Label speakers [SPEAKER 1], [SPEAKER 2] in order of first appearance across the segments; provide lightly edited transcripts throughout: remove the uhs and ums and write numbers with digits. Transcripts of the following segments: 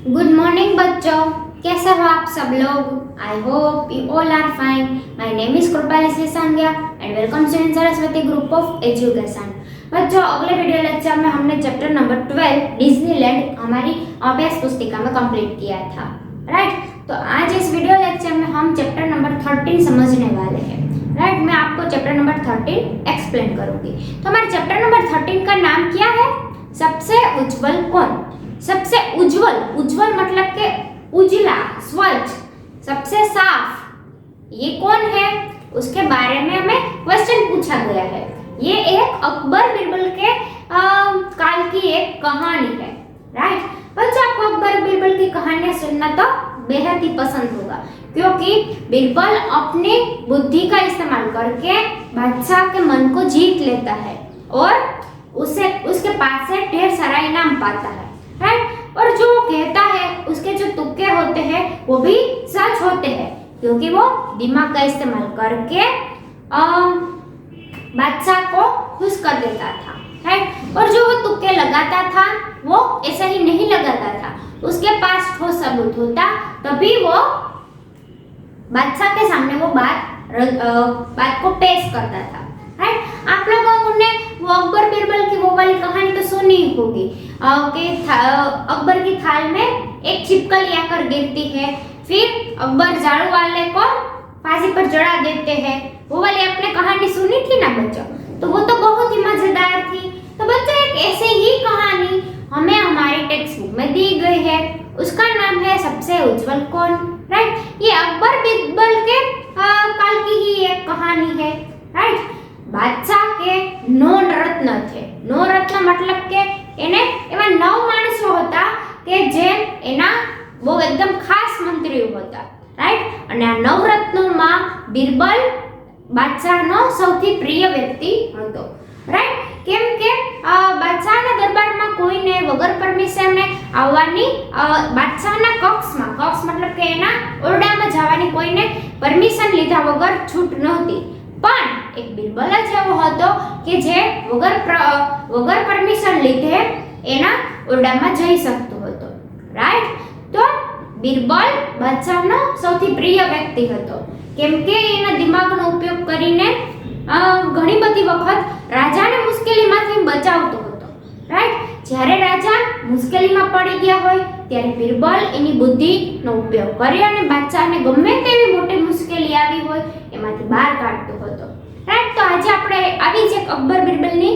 [SPEAKER 1] Good morning बच्चों, कैसे हो आप सब लोग? I hope you all are fine. My name is Kripali Sisangiya and welcome to Saraswati group of education. बच्चों, अगले वीडियो लेक्चर में हमने चैप्टर नंबर 12 डिज्नीलैंड हमारी अभ्यास पुस्तिका में कंप्लीट किया था, राइट। तो आज इस वीडियो लेक्चर में हम चैप्टर नंबर 13 समझने वाले हैं, राइट। मैं आपको चैप्टर नंबर 13 एक्सप्लेन करूंगी। तो हमारे चैप्टर नंबर 13 का नाम क्या है? सबसे उज्जवल कौन? सबसे उज्जवल, उज्जवल मतलब के उजला, स्वच्छ, सबसे साफ, ये कौन है? उसके बारे में हमें क्वेश्चन पूछा गया है। ये एक अकबर बीरबल के काल की एक कहानी है, राइट। बच्चों, आपको अकबर बीरबल की कहानियां सुनना तो बेहद ही पसंद होगा, क्योंकि बीरबल अपनी बुद्धि का इस्तेमाल करके बादशाह के मन को जीत लेता है और उसके पास से ढेर सारा इनाम पाता है, राइट। और जो वो कहता है उसके जो तुक्के होते हैं वो भी सच होते हैं, क्योंकि वो दिमाग का इस्तेमाल करके बादशाह को खुश कर देता था, राइट। और जो वो तुक्के लगाता था वो ऐसा ही नहीं लगाता था, उसके पास ठोस सबूत होता तभी वो बादशाह के सामने वो बात को पेश करता था, राइट। आप लोगों ने वो अकबर बीरबल की वो वाली कहानी तो सुनी ही होगी कि अकबर की थाल में एक छिपकली आकर गिरती है, फिर अकबर झाड़ू वाले को फांसी पर चढ़ा देते हैं। वो वाली आपने कहानी सुनी थी ना बच्चों? तो वो तो बहुत ही मजेदार थी। तो बच्चों, एक ऐसे ही कहानी हमें हमारी टेक्स्ट बुक में दी गई है, उसका नाम है सबसे उज्जवल कौन, राइट। ये अकबर बीरबल के काल की ही एक कहानी है, राइट। बादशाह के 9 रत्न थे। 9 रत्न मतलब के એને એવા 9 માણસો હતા કે જે એના બહુ એકદમ ખાસ મંત્રીઓ હતા, રાઈટ। અને આ 9 રત્નોમાં બીરબલ બાદશાહનો સૌથી પ્રિય વ્યક્તિ હતો, રાઈટ। કેમ કે બાદશાહના દરબારમાં કોઈને વગર પરમિશને આવવાની, બાદશાહના કક્ષમાં, કક્ષ मतलब કે એના ઓરડામાં જવાની કોઈને પરમિશન લીધા વગર છૂટ નહોતી। પણ એક બીરબલ જ એવો હતો કે જે વગર પરમિશન લીધે એના ઓરડામાં જઈ શકતો હતો, રાઈટ। તો બીરબલ બાદશાહનો સૌથી પ્રિય વ્યક્તિ હતો, કેમ કે એના દિમાગનો ઉપયોગ કરીને ઘણી બધી વખત રાજાને મુશ્કેલીમાંથી બચાવતો હતો, રાઈટ। જ્યારે રાજા મુશ્કેલીમાં પડી ગયા હોય ત્યારે બીરબલ એની બુદ્ધિનો ઉપયોગ કરી અને બાદશાહને ગમે તેવી મોટી મુશ્કેલી આવી હોય એમાંથી બહાર કાઢતો હતો, રાઈટ। તો આજે આપણે આવી જ એક અકબર બીરબલની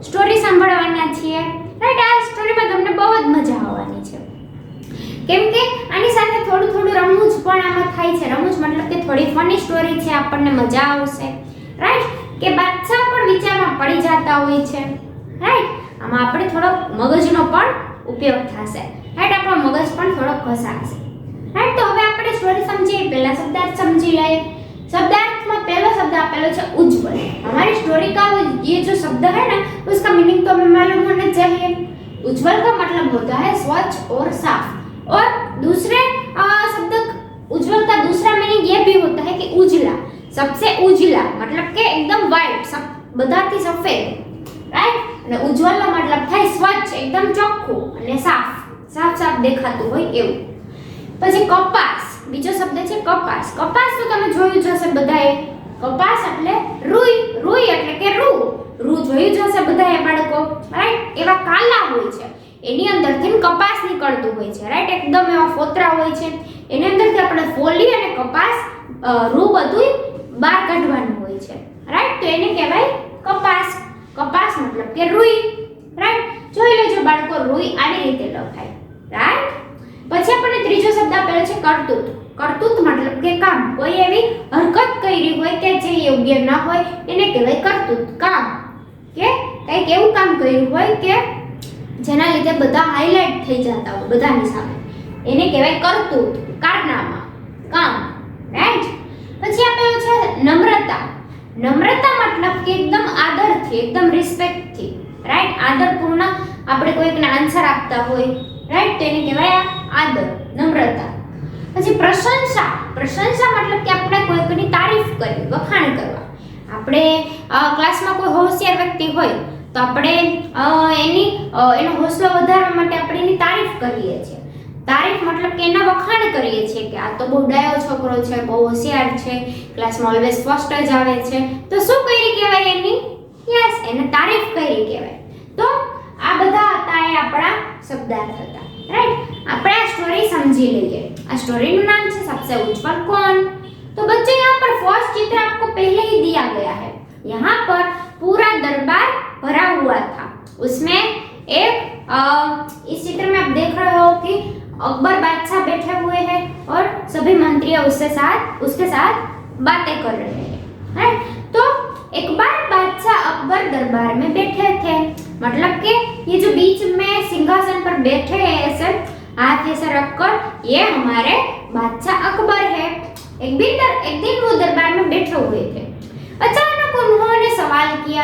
[SPEAKER 1] સ્ટોરી સાંભળવાના છીએ, રાઈટ। આ સ્ટોરીમાં તમને બહુ જ મજા આવવાની છે, કેમ કે આની સાથે થોડું થોડું રમૂજ પણ આમાં થાય છે। રમૂજ मतलब કે થોડી ફની સ્ટોરી છે, આપણને મજા આવશે, રાઈટ। કે બાદશાહ પણ વિચારમાં પડી જતા હોય છે, રાઈટ। આમાં આપણે થોડો મગજનો પણ ઉપયોગ થશે, રાઈટ। આપણો મગજ પણ થોડો ઘસાશે, રાઈટ। તો હવે આપણે સ્ટોરી સમજીએ પહેલા શબ્દાર્થ समझी લઈએ। शब्दार्थ में पहला शब्द आपेलो है उज्जवल। हमारी स्टोरी का ये जो शब्द है ना, उसका मीनिंग तो हमें मालूम होना चाहिए। उज्जवल का मतलब होता है स्वच्छ और साफ। और दूसरे शब्द उज्जवल का दूसरा मीनिंग ये भी होता है कि उजला, सबसे उजला मतलब के एकदम व्हाइट, सब बधाथी सफेद, राइट। અને ઉજ્જવલનો મતલબ થાય સ્વચ્છ, એકદમ ચોખ્ખું અને સાફ, સાફ સાફ દેખાતું હોય એવું। પછી કપાસ, બીજો શબ્દ છે કપાસ। કપાસ તો તમે જોયું જ હશે બધાએ। કપાસ એટલે રૂઈ, રૂઈ એટલે કે રૂ, રૂ જોયું જ હશે બધાએ બાળકો, રાઈટ। એવા કાલા હોય છે, એની અંદરથી કપાસ નીકળતું હોય છે, રાઈટ। એકદમ એવા ફોતરા હોય છે, એની અંદરથી આપણે ફોલી અને કપાસ રૂ બધું બહાર કાઢવાનું હોય છે, રાઈટ। તો એને કહેવાય કપાસ। કપાસ मतलब કે રૂઈ, રાઈટ। જોઈ લેજો બાળકો, રૂઈ આવી રીતે લખાય, રાઈટ। પછી આપણે ત્રીજો શબ્દ આપેલો છે કરતૂત। કરતૂત मतलब કે કામ, કોઈ એવી હરકત કરી હોય કે જે યોગ્ય ન હોય એને કહેવાય કરતૂત, કામ। કે કંઈક એવું કામ કર્યું હોય કે જેના લીધે બધા હાઇલાઇટ થઈ જતા હોય બધાની સામે, એને કહેવાય કરતૂત, કારનામા, કામ, રાઈટ। પછી આપેલો છે નમ્રતા। નમ્રતા मतलब કે એકદમ આદરથી, એકદમ રિસ્પેક્ટથી, રાઈટ। આદરપૂર્ણ આપણે કોઈકને આન્સર આપતા હોય, રાઈટ, તો એને કહેવાય આદર, નમ્રતા। પછી પ્રશંસા। પ્રશંસા मतलब કે આપણે કોઈકની તારીફ કરવી, વખાણ કરવા। આપણે ક્લાસમાં કોઈ હોશિયાર વ્યક્તિ હોય તો આપણે એનો હોસલો વધારવા માટે આપણે એની તારીફ કરીએ છીએ। तारीफ मतलब કે એના વખાણ કરીએ છીએ કે આ તો બહુ ડાયો છોકરો છે, બહુ હોશિયાર છે, ક્લાસમાં ઓલવેઝ ફર્સ્ટ જ આવે છે, તો શું કરી કહેવાય એની? યસ, એને તારીફ કરી કહેવાય. તો આ બધા હતા એ આપણા શબ્દાર્થ હતા, રાઈટ. આપણે આ સ્ટોરી સમજી લઈએ. આ સ્ટोरीનું नाम છે सबसे उज्जवल कौन. तो बच्चों यहाँ पर फर्स्ट चित्र आपको पहले ही दिया गया है. यहाँ पर पूरा दरबार भरा हुआ था. उसमें एक इस चित्र में आप देख रहे हो कि अकबर बादशाह बैठे हुए हैं और सभी मंत्री उसके साथ बातें कर रहे हैं, राइट. तो एक बार बादशाह अकबर दरबार में बैठे थे, मतलब कि ये जो बीच में सिंहासन पर बैठे हैं ऐसे हाथ ऐसे रखकर, ये हमारे बादशाह अकबर है. एक दिन वो दरबार में बैठे हुए थे. अचानक उन्होंने सवाल किया.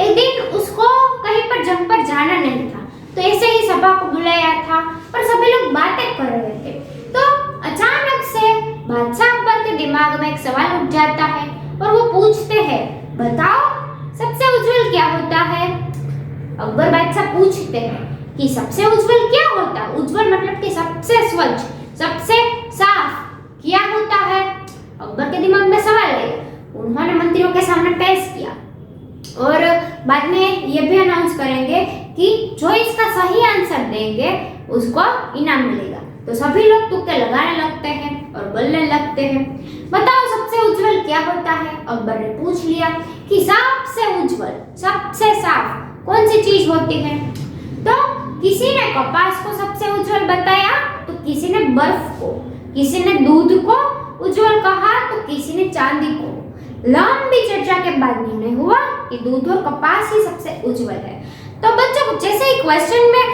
[SPEAKER 1] एक दिन उसको कहीं पर जंग पर जाना नहीं था, तो ऐसे ही सभा को बुलाया था और सभी लोग बातें कर रहे थे. तो अचानक से बादशाह अकबर के दिमाग में एक सवाल उठ जाता है और वो पूछते हैं, बताओ सबसे उज्जवल क्या होता है? अकबर बादशाह पूछते हैं कि सबसे उज्जवल क्या होता है? उज्जवल मतलब कि सबसे स्वच्छ, सबसे साफ क्या होता है? अकबर के दिमाग में सवाल आया. उन्होंने मंत्रियों के सामने पेश किया और बाद में ये भी अनाउंस करेंगे कि जो इसका सही आंसर देंगे उसको इनाम मिलेगा. तो सभी लोग तुक्के लगाने लगते हैं और बोलने लगते हैं, बताओ सबसे उज्जवल क्या होता है? अकबर ने पूछ लिया कि सबसे उज्जवल, सबसे साफ कौन सी चीज होती है? तो किसी ने कपास को सबसे उज्जवल बताया, तो किसी ने बर्फ को, किसी ने दूध को उज्जवल कहा, तो किसी ने चांदी को. लंबी चर्चा के बाद निर्णय हुआ कि दूध और कपास ही सबसे उज्जवल है. तो बच्चों जैसे ही क्वेश्चन में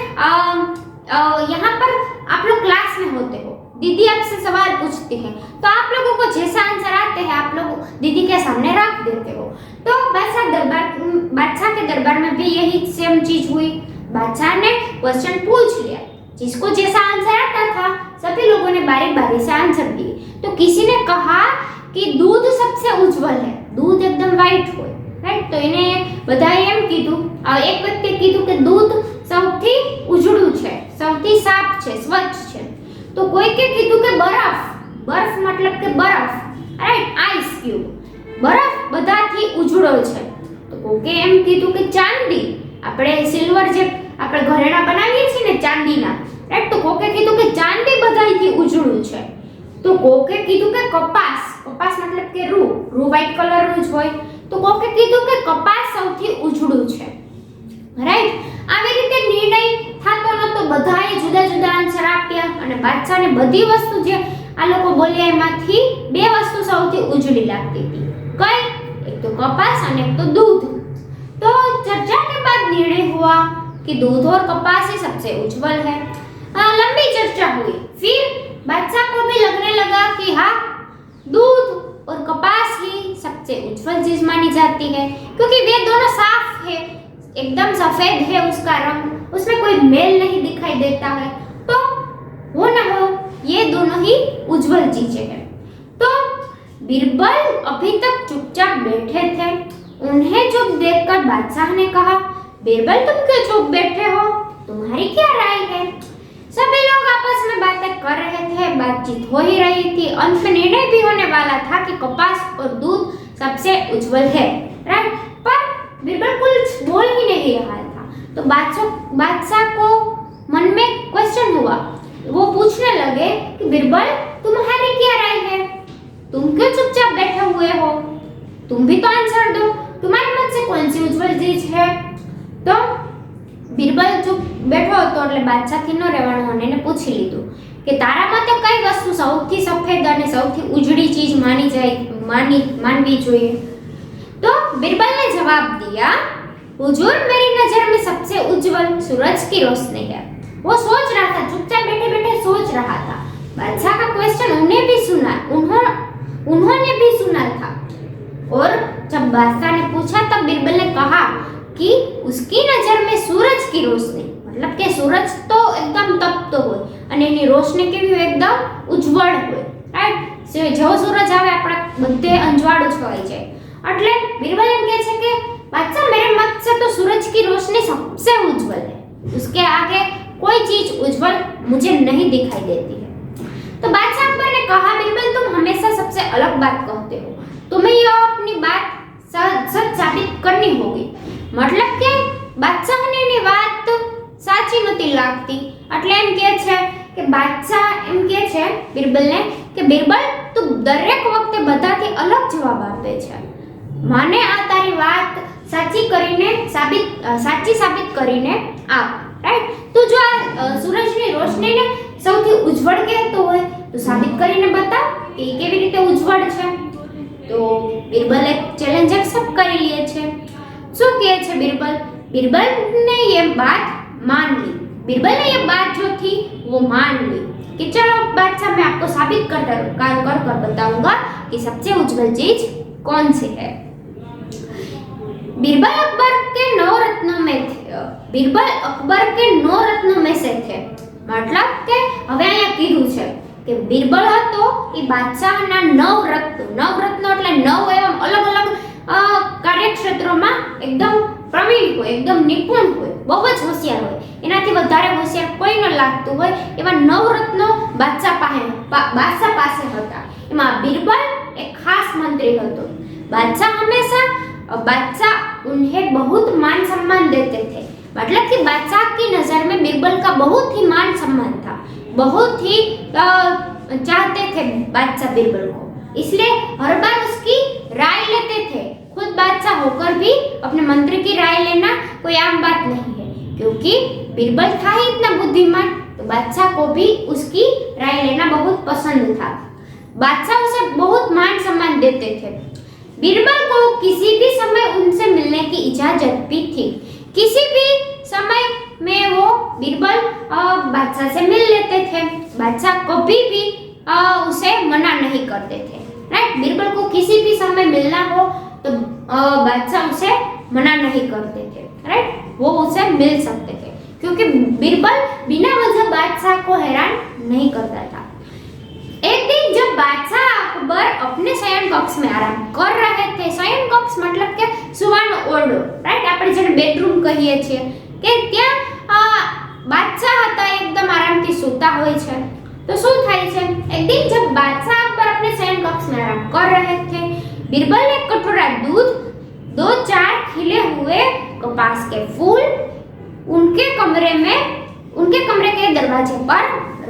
[SPEAKER 1] यहाँ पर आप लोग क्लास में होते हो, दीदी आपसे सवाल पूछती है, तो आप लोगों को जैसा आंसर आते हैं आप लोग दीदी के सामने रख देते हो. तो बादशाह के दरबार में भी यही सेम चीज हुई. बादशाह ने क्वेश्चन पूछ लिया, जिसको जैसा आंसर आता था सभी लोगों ने बारी बारी से आंसर दिए. तो किसी ने कहा कि दूध सबसे उज्जवल है, दूध एकदम व्हाइट हो, राइट. तो इन्हें બધાએ એમ કીધું, એક વ્યક્તિએ કીધું કે दूध સૌથી ઉજળું છે, સૌથી સાફ છે, સ્વચ્છ છે. તો કોઈકે કીધું કે બરફ, બરફ मतलब કે બરફ, રાઈટ, આઈસ ક્યુબ, બરફ બધાથી ઉજળો છે. તો કોકે એમ કીધું કે ચાંદી, આપણે સિલ્વર જે આપણે ઘરેણા બનાવીએ છીએ ને ચાંદીના, રાઈટ. તો કોકે કીધું કે ચાંદી બધાથી ઉજળું છે. તો કોકે કીધું કે કપાસ, કપાસ मतलब કે રૂ વ્હાઈટ કલરનું જ હોય. તો કોકે કીધું કે કપાસ સૌથી ઉજળું છે, રાઈટ. આવી રીતે નિર્ણય થતો નતો, બધાએ જુદા જુદા આન્સર આપ્યા અને બાદશાહને બધી વસ્તુ જે આ લોકો બોલ્યા એમાંથી બે વસ્તુ સૌથી ઉજળી લાગતી હતી. કઈ? એક તો કપાસ અને એક તો दूध. तो चर्चा के बाद निर्णय हुआ कि दूध और कपास ही सबसे उज्जवल है. लंबी चर्चा हुई. फिर बादशाह को भी लगने लगा कि हाँ, दूध और कपास ही सबसे उज्जवल चीज मानी जाती है, क्योंकि वे दोनों साफ है, एकदम सफेद है उसका रंग, उसमें कोई मेल नहीं दिखाई देता है. तो वो न हो, ये दोनों ही उज्जवल चीजें हैं. तो बीरबल अभी तक चुपचाप बैठे थे. उन्हें चुप देखकर बादशाह ने कहा, बीरबल तुम क्यों चुप बैठे हो? तुम्हारी क्या राय है? सभी लोग आपस में बातें कर रहे थे, बातचीत हो ही रही थी. अंत में निर्णय भी होने वाला था कि कपास और दूध सबसे उज्जवल है, राइट. पर बीरबल कुछ बोल ही नहीं रहा था. तो बादशाह को मन में क्वेश्चन हुआ. वो पूछने लगे कि बीरबल तुम्हारी क्या राय है? तुम क्यों चुपचाप बैठे हुए हो? तुम भी तो आंसर दो, तुम्हारे मन से कौन सी उज्जवल चीज है? तो बीरबल चुप बैठो હતો એટલે બાદશાહથી ન રહેવાનું અને એને પૂછી લીધું કે તારા મતે કઈ વસ્તુ સૌથી સફેદ અને સૌથી ઉજળી ચીજ માનવી જોઈએ? तो बीरबल ने जवाब दिया, हुजूर मेरी नजर में सबसे उज्जवल सूरज की रोशनी है. वो सोच रहा था, चुपचाप बैठे बैठे सोच रहा था. बादशाह का क्वेश्चन उन्होंने भी सुना था. और जब बादशाह ने पूछा तब बीरबल ने कहा कि उसकी नजर में सूरज की रोशनी, मतलब કે सूरज तो एकदम તપતો હોય અને એની રોશની કેવી હોય? એકદમ ઉજ્જવળ હોય, રાઈટ. જેવો સૂરજ આવે આપણા બધે અંજવાળું છવાઈ જાય. એટલે बीरबल એમ કહે છે કે बादशाह मेरे मत से तो सूरज की रोशनी सबसे उज्जवल है, उसके आगे कोई चीज उज्जवल मुझे नहीं दिखाई देती है। तो बादशाह अकबर ने कहा, बिरबल तुम हमेशा सबसे अलग बात कहते हो, तुम्हें यह अपनी बात सच साबित करनी होगी। मतलब કે બાદશાહને એની વાત સાચી નહોતી લાગતી, એટલે એમ કહે છે કે બાદશાહ એમ કહે છે બિરબલને કે બિરબલ તું દરેક વખતે બધાથી અલગ જવાબ આપે છે, મને આ તારી વાત સાચી સાબિત કરીને આપ, રાઈટ? તું જો આ સૂરજની રોશનીને સૌથી ઉજ્જવળ કહેતો હોય તો સાબિત કરીને બતાવ કે એ કેવી રીતે ઉજ્જવળ છે। तो बीरबल एक चैलेंज एक्सेप्ट कर लिए छे। शू कहे छे बीरबल? बीरबल ने ये बात मान ली। बीरबल ने ये बात जो थी वो मान ली कि चलो बादशाह मैं आपको साबित कर बताऊंगा कि सबसे उज्जवल चीज कौन सी है। बीरबल अकबर के 9 रत्नों में थे। बीरबल अकबर के 9 रत्नों में से थे। मतलब के હવે અહીંયા કીધું છે કે બીરબલ હતો એ બાદશાહના 9 રત્નો એટલે 9 એવા અલગ અલગ કાર્યક્ષેત્રોમાં એકદમ પ્રવીણ હોય, એકદમ નિપુણ હોય, બહુ જ હોશિયાર હોય, એનાથી વધારે હોશિયાર કોઈ ન લાગતું હોય એવા 9 રત્નો બાદશાહ પાસે હતા। એમાં બીરબલ એક ખાસ મંત્રી હતો। बादशाह उन्हें बहुत मान सम्मान देते थे। मतलब कि बादशाह की नजर में बीरबल का बहुत ही मान सम्मान था, बहुत ही चाहते थे बादशाह बीरबल को, इसलिए हर बार उसकी राय लेते थे। खुद बादशाह होकर भी अपने मंत्री की राय लेना कोई आम बात नहीं है, क्योंकि बीरबल था ही इतना बुद्धिमान, तो बादशाह को भी उसकी राय लेना बहुत पसंद था। बादशाह उसे बहुत मान सम्मान देते थे। बीरबल को किसी भी समय उनसे मिलने की इजाजत भी थी। किसी भी समय में वो बीरबल बादशाह से मिल लेते थे। बादशाह कभी भी उसे मना नहीं करते थे, राइट? बीरबल को किसी भी समय मिलना हो तो बादशाह उसे मना नहीं करते थे, राइट? वो उसे मिल सकते थे, क्योंकि बीरबल बिना वजह बादशाह को हैरान नहीं करता था। एक दिन जब बादशाह अकबर अपने शयन कक्ष में आराम कर रहे थे, शयन कक्ष मतलब के सुવાનો ઓરડો, રાઈટ? આપણે જેને બેડરૂમ કહીએ છીએ, કે ત્યાં બાદશાહ હતા એકદમ આરામથી સૂતા હોય છે। તો શું થાય છે, એક दिन जब बादशाह अकबर अपने शयन कक्ष में आराम कर रहे थे, बीरबल ने कटोरा दूध, 2-4 खिले हुए कपास के फूल उनके कमरे के दरवाजे पर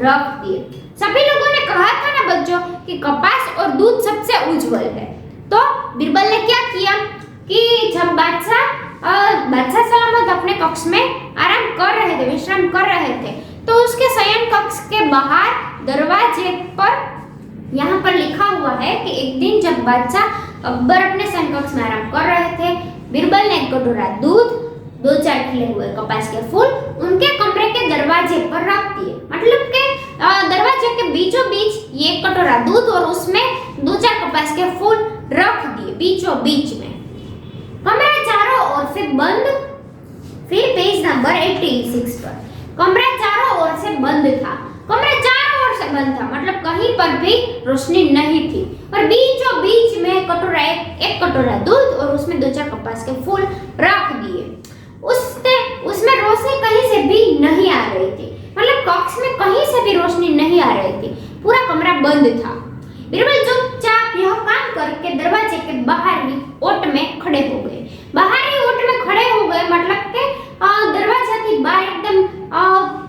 [SPEAKER 1] रख दिए। सभी लोगों ने कहा था ना बच्चों कि कपास और दूध सबसे उज्जवल है। तो बीरबल ने क्या किया कि जब बादशाह सलामत अपने कक्ष में आराम कर रहे थे, विश्राम कर रहे थे, तो उसके शयन कक्ष के बाहर दरवाजे पर यहाँ पर लिखा हुआ है कि एक दिन जब बादशाह अकबर अपने शयन कक्ष में आराम कर रहे थे, बीरबल ने एक कटोरा दूध, 2-4 खिले हुए कपास के फूल उनके कमरे के दरवाजे पर रख दिए। मतलब के दरवाजे के बीचों बीच ये कटोरा दूध और उसमें 2-4 कपास के फूल रख दिए बीचों बीच में। कमरा चारों ओर से बंद। फिर पेज नंबर 86 पर कमरा चारों ओर से बंद था। कमरा चारों ओर से बंद था, मतलब कहीं पर भी रोशनी नहीं थी, और बीचों बीच में एक कटोरा दूध और उसमें 2-4 कपास के फूल रख दिए। उसमें रोशनी कहीं से भी नहीं आ रही थी, मतलब कक्ष में कहीं से भी रोशनी नहीं आ रही थी, पूरा कमरा बंद था। बीरबल चुपचाप यह काम करके दरवाजे के बाहरी ओट में खड़े हो गए। बाहरी ओट में खड़े हो गए मतलब के दरवाजा थी बाहर एकदम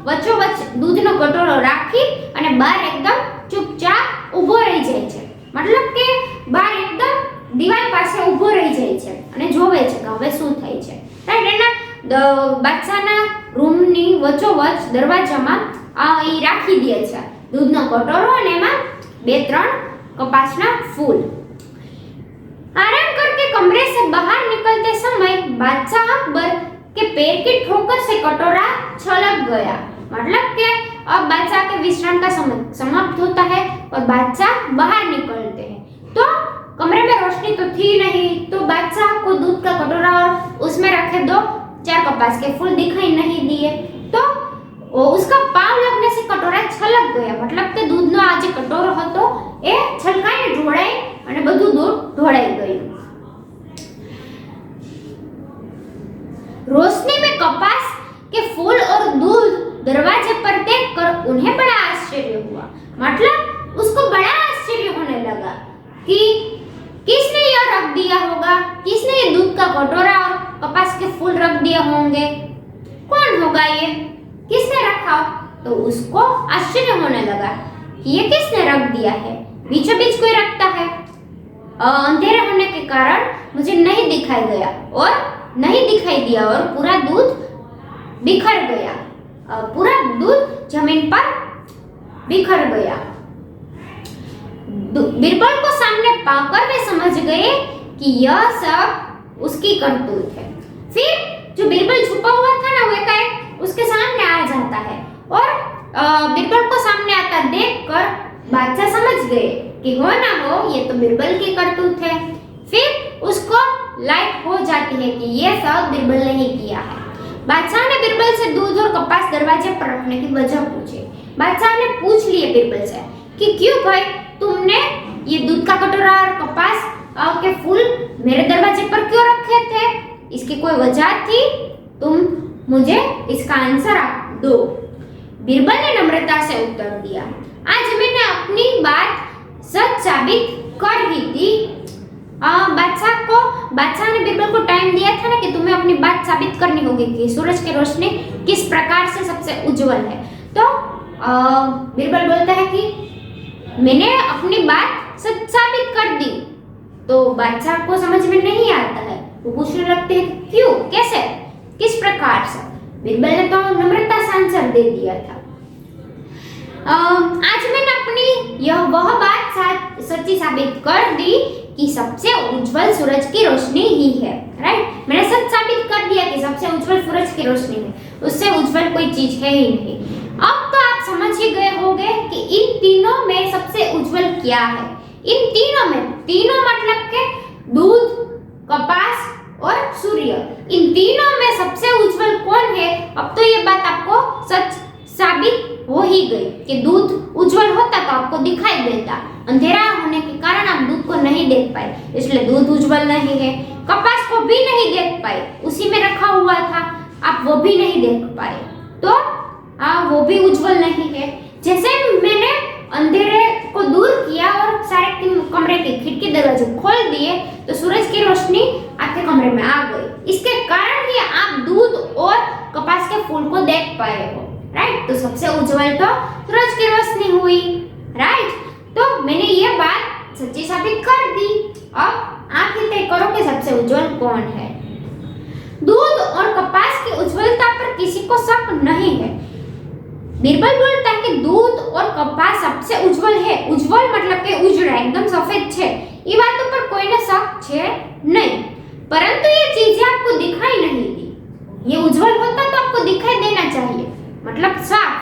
[SPEAKER 1] वच्चोवच्च दूधનો કટોરો રાખી અને બહાર એકદમ ચૂપચાપ ઊભો રહી જાય છે। मतलब કે બહાર એકદમ દિવાલ પાસે ઊભો રહી જાય છે અને જોવે છે કે હવે શું થાય છે, રાઈટ? એના બાદશાહના રૂમની વચ્ચોવચ્ચ દરવાજામાં એ રાખી દે છે દૂધનો કટોરો અને એમાં 2-3 कपासना फूल। आराम करके कमरे से बाहर निकलते समय बादशाह अकबर के पैर की ठोकर से कटोरा छलक गया। मतलब कि अब बादशाह के विश्राम का समय समाप्त होता है और बादशाह बाहर निकलते हैं, तो कमरे में रोशनी तो थी नहीं, तो बादशाह को दूध का कटोरा और उसमें रखे 2-4 कपास के फूल दिखाई नहीं दिए, तो उसका पाव लगने से कटोरा छलक गया। मतलब કે દૂધનો આ જે કટોરો હતો એ છલકાઈને ઢોળાઈ અને બધું દૂધ ઢોળાઈ ગયું। रोशनी में कपास के फूल और दूध दरवाजे किसने यह रख दिया होगा? किसने ये दूध का कटोरा और कपास के फूल रख दिए होंगे? कौन होगा ये? किसने रखा? तो उसको आश्चर्य होने लगा कि ये किसने रख दिया है? बीचों बीच कोई रखता है। अंधेरे होने के कारण मुझे नहीं दिखाई दिया और पूरा दूध बिखर गया। पूरा दूध जमीन पर बिखर गया। बिरबल को सामने पाकर वे समझ गए कि यह सब उसकी करतूत है। फिर जो बिरबल छुपा हुआ था ना, वो एकाएक उसके सामने आ जाता है और बिरबल को सामने आता देखकर बादशाह समझ गए कि हो ना हो ये तो बिरबल की करतूत है। फिर उसको लाइट हो जाती है कि ये सब बिरबल ने ही किया है। बादशाह ने बिरबल से दूध और कपास दरवाजे पर रखने की वजह पूछी। बादशाह ने पूछ लिए बिरबल से कि क्यों भाई तुमने ये दूध का कटोरा और कपास के फूल मेरे दरवाजे पर क्यों रखे थे? इसकी कोई वजह थी? तुम मुझे इसका आंसर दो। बिरबल ने नम्रता से उत्तर दिया, आज मैंने अपनी बात सच साबित कर ही थी। बादशाह ने बिरबल को टाइम दिया था ना कि तुम्हें अपनी बात साबित करनी होगी कि सूरज की रोशनी किस प्रकार से सबसे उज्जवल है। तो बिरबल बोलता है कि मैंने अपनी बात सच साबित कर दी। तो बादशाह को समझ में नहीं आता है, वो पूछने लगते हैं क्यों, कैसे, किस प्रकार से? बिरबल ने तो नम्रता से आंसर दे दिया था। आज मैंने अपनी वह बात सच्ची साबित कर दी कि सबसे उज्जवल सूरज की रोशनी ही है। राइट, मैंने सच साबित कर दिया कि सबसे उज्जवल सूरज की रोशनी है, उससे उज्जवल कोई चीज है ही नहीं। अब तो आप समझ ही गए होंगे कि इन तीनों में सबसे उज्जवल क्या है। इन तीनों मतलब के दूध, कपास और सूर्य, इन तीनों में सबसे उज्जवल कौन है? अब तो ये बात आपको सच साबित हो ही गई कि दूध उज्जवल होता तो आपको दिखाई देता, अंधेरा होने के कारण आप दूध को नहीं देख पाए, इसलिए दूध उज्जवल नहीं है। कपास को भी नहीं देख पाए, उसी में रखा हुआ था, आप वो भी नहीं देख पाए, तो वो भी उज्जवल नहीं है। जैसे मैंने अंधेरे को दूर किया और सारे कमरे की खिड़की दरवाजे खोल दिए तो सूरज की रोशनी आपके कमरे में आ गई। इसके कारण ही आप दूध और कपास के फूल को देख पाए हो। राइट, तो सबसे उज्जवल तो सूरज की रोशनी हुई। राइट, तो मैंने ये बात सच्ची साबित कर दी। अब आप ही तय करो कि सबसे उज्जवल कौन है। दूध और कपास की उज्जवलता पर किसी को शक नहीं है। बिरबल बोलता है कि दूध और कपास सबसे उज्जवल है। उज्जवल मतलब के उजड़ा, एकदम सफेद है। ये बातों पर कोई न शक है नहीं, परंतु ये चीजें आपको दिखाई नहीं दी। ये उज्जवल होता तो आपको दिखाई देना चाहिए, मतलब साफ,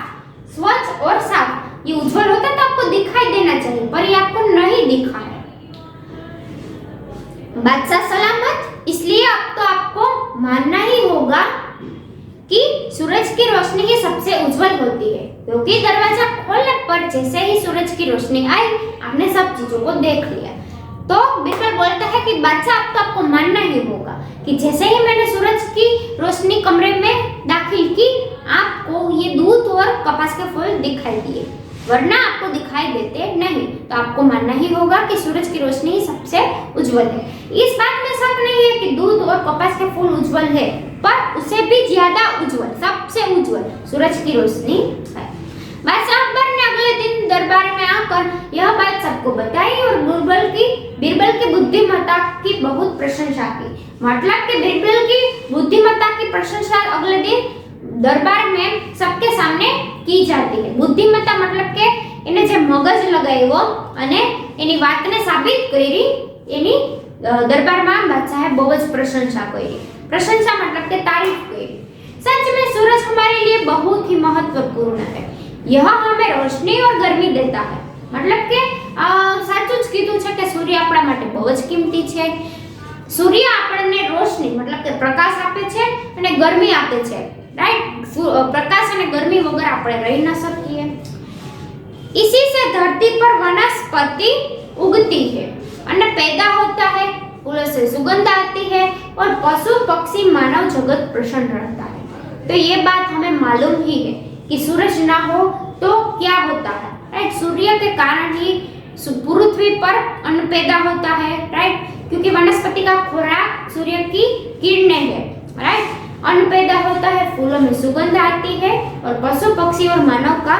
[SPEAKER 1] स्वच्छ और साफ। ये उज्जवल होता तो आपको दिखाई देना चाहिए, पर ये आपको नहीं दिखा है। बादशाह सलामत, इसलिए अब तो आपको मानना ही होगा कि सूरज की रोशनी ही सबसे उज्जवल होती है, क्योंकि दरवाजा खोलने पर जैसे ही सूरज की रोशनी आई आपने सब चीजों को देख लिया। तो बिरबल बोलता है कि बादशाह अब तो आपको मानना ही होगा कि जैसे ही मैंने सूरज की रोशनी कमरे में दाखिल की, आपको ये दूध और कपास के फूल दिखाई दिए, वरना आपको दिखाई देते नहीं। तो आपको मानना ही होगा कि सूरज की रोशनी ही सबसे उज्जवल है। इस बात में शक नहीं है कि दूध और कपास के फूल उज्जवल है, पर उसे भी ज्यादा उज्जवल, सबसे उज्जवल सूरज की रोशनी है। बादशाह अकबर ने अगले दिन दरबार में आकर यह बात सबको बताई और बिरबल की बुद्धिमत्ता की बहुत प्रशंसा की। मतलब कि बिरबल की बुद्धिमत्ता की प्रशंसा अगले दिन दरबार में सबके सामने की जाती है। बुद्धिमत्ता मतलब કે એને જે મગજ લગાવ્યો અને એની વાતને સાબિત કરી, એની દરબારમાં બાદશાહે બહુ જ પ્રશંસા કરી। प्रशंसा मतलब के तारीफ करी। सच में सूरज हमारे लिए बहुत ही महत्वपूर्ण है। यह हमें रोशनी और गर्मी देता है। मतलब के साचું જ કીધું છે કે સૂર્ય આપણા માટે બહુ જ કિંમતી છે। સૂર્ય આપણને રોશની मतलब કે પ્રકાશ આપે છે અને ગરમી આપે છે। राइट, प्रकाश અને गर्मी વગર આપણે રહી ન શકીએ। इसी से धरती पर वनस्पति उगती है, अन्न पैदा होता है, फूलों से सुगंध आती है और पशु पक्षी मानव जगत प्रसन्न रहता है। तो ये बात हमें मालूम ही है कि सूरज ना हो तो क्या होता है। राइट, सूर्य के कारण ही पृथ्वी पर अन्न पैदा होता है, राइट, क्योंकि वनस्पति का खुराक सूर्य की किरणें है, राइट। अन्न पैदा होता है, फूलों में सुगंध आती है और पशु पक्षी और मानव का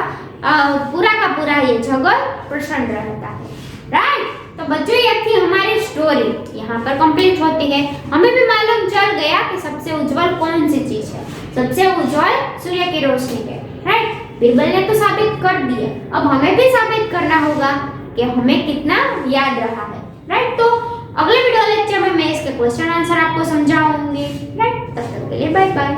[SPEAKER 1] पूरा का पूरा ये जगत प्रसन्न रहता है, राइट। तो बच्चों ये थी हमारी स्टोरी, यहाँ पर कंप्लीट होती है। हमें भी मालूम चल गया कि सबसे उज्जवल कौन सी चीज है, सबसे उज्जवल सूर्य की रोशनी है, राइट। बीरबल ने तो साबित कर दिया, अब हमें भी साबित करना होगा कि हमें कितना याद रहा है, राइट। तो अगले वीडियो लेक्चर में मैं इसके क्वेश्चन आंसर आपको समझाऊंगी, राइट। तब तक के लिए बाय बाय।